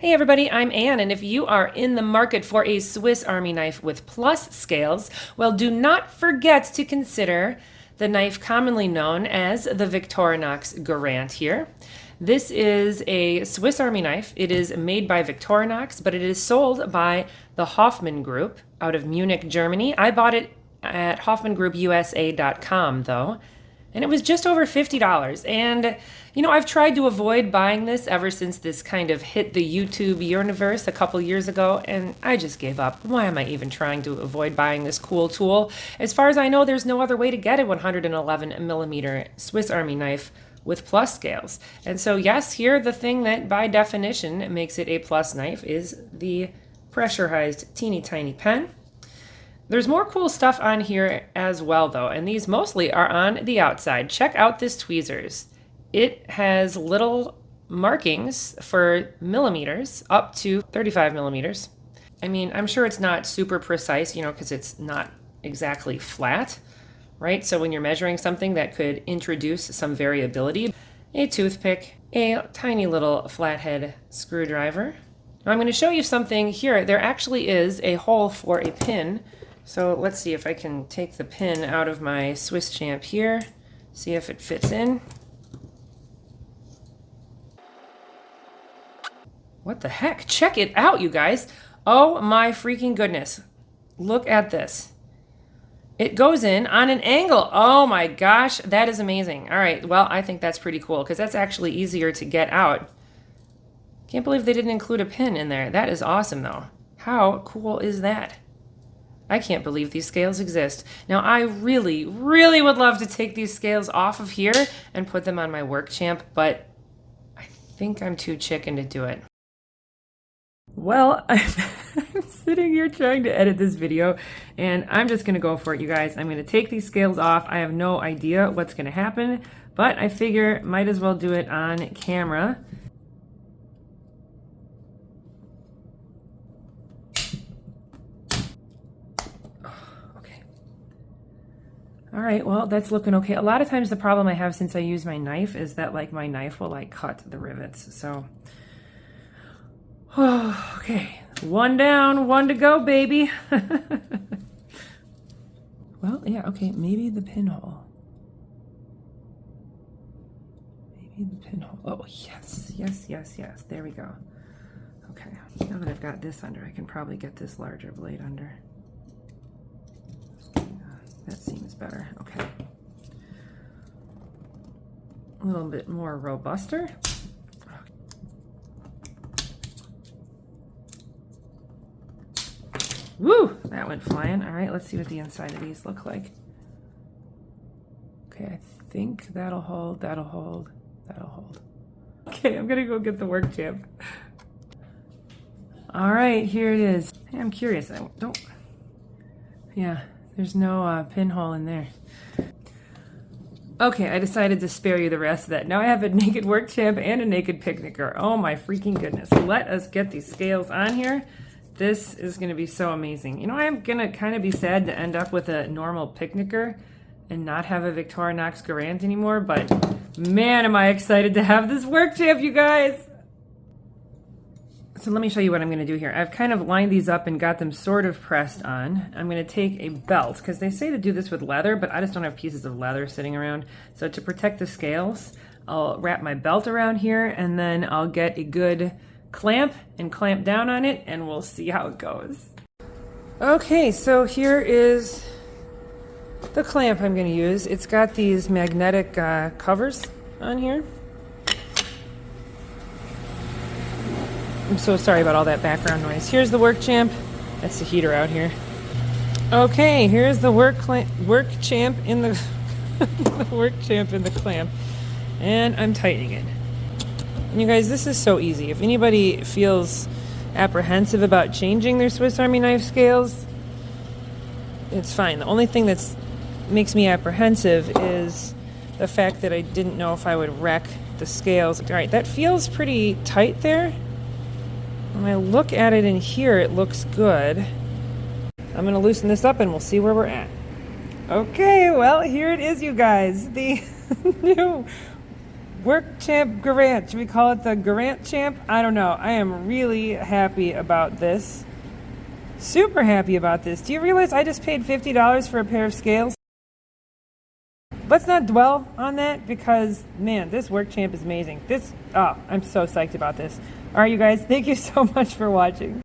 Hey everybody, I'm Ann, and if you are in the market for a Swiss Army knife with plus scales, well, do not forget to consider the knife commonly known as the Victorinox Garant here. This is a Swiss Army knife. It is made by Victorinox, but it is sold by the Hoffmann Group out of Munich, Germany. I bought it at hoffmangroupusa.com though, and it was just over $50. And you know, I've tried to avoid buying this ever since this kind of hit the YouTube universe a couple years ago, and I just gave up. Why am I even trying to avoid buying this cool tool? As far as I know, there's no other way to get a 111 millimeter Swiss Army knife with plus scales. And so yes, here the thing that by definition makes it a plus knife is the pressurized teeny tiny pen. There's more cool stuff on here as well though, and these mostly are on the outside. Check out this tweezers. It has little markings for millimeters up to 35 millimeters. I mean, I'm sure it's not super precise, you know, because it's not exactly flat, right? So when you're measuring something that could introduce some variability, a toothpick, a tiny little flathead screwdriver. Now I'm going to show you something here. There actually is a hole for a pin. So let's see if I can take the pin out of my Swiss Champ here, see if it fits in. What the heck? Check it out, you guys. Oh my freaking goodness. Look at this. It goes in on an angle. Oh my gosh, that is amazing. All right, well, I think that's pretty cool because that's actually easier to get out. Can't believe they didn't include a pin in there. That is awesome though. How cool is that? I can't believe these scales exist. Now, I really, really would love to take these scales off of here and put them on my Workchamp, but I think I'm too chicken to do it. Well, I'm sitting here trying to edit this video, and I'm just going to go for it, you guys. I'm going to take these scales off. I have no idea what's going to happen, but I figure might as well do it on camera. Okay. All right, well, that's looking okay. A lot of times the problem I have since I use my knife is that, like, my knife will, like, cut the rivets, so... Oh, okay, one down, one to go, baby. Well, yeah, okay, maybe the pinhole. Maybe the pinhole. Oh, yes, yes, yes, yes. There we go. Okay, now that I've got this under, I can probably get this larger blade under. That seems better. Okay. A little bit more robuster. Woo! That went flying. All right, let's see what the inside of these look like. Okay, I think that'll hold, that'll hold, that'll hold. Okay, I'm gonna go get the Workchamp. All right, here it is. Hey, I'm curious. I don't... Yeah, there's no pinhole in there. Okay, I decided to spare you the rest of that. Now I have a naked Workchamp and a naked Picknicker. Oh my freaking goodness. Let us get these scales on here. This is going to be so amazing. You know, I'm going to kind of be sad to end up with a normal Picknicker and not have a Victorinox Garant anymore, but man, am I excited to have this Workchamp, you guys! So let me show you what I'm going to do here. I've kind of lined these up and got them sort of pressed on. I'm going to take a belt, because they say to do this with leather, but I just don't have pieces of leather sitting around. So to protect the scales, I'll wrap my belt around here, and then I'll get a good clamp and clamp down on it, and we'll see how it goes. Okay, so here is the clamp I'm going to use. It's got these magnetic covers on here. I'm so sorry about all that background noise. Here's the Workchamp. That's the heater out here. Okay, here's the Workchamp in the the Workchamp in the clamp, and I'm tightening it. And you guys, this is so easy. If anybody feels apprehensive about changing their Swiss Army knife scales, it's fine. The only thing that makes me apprehensive is the fact that I didn't know if I would wreck the scales. All right, that feels pretty tight there. When I look at it in here, it looks good. I'm going to loosen this up and we'll see where we're at. Okay, well, here it is, you guys. The new Workchamp Garant. Should we call it the Garant Champ? I don't know. I am really happy about this. Super happy about this. Do you realize I just paid $50 for a pair of scales? Let's not dwell on that because, man, this Workchamp is amazing. I'm so psyched about this. All right, you guys, thank you so much for watching.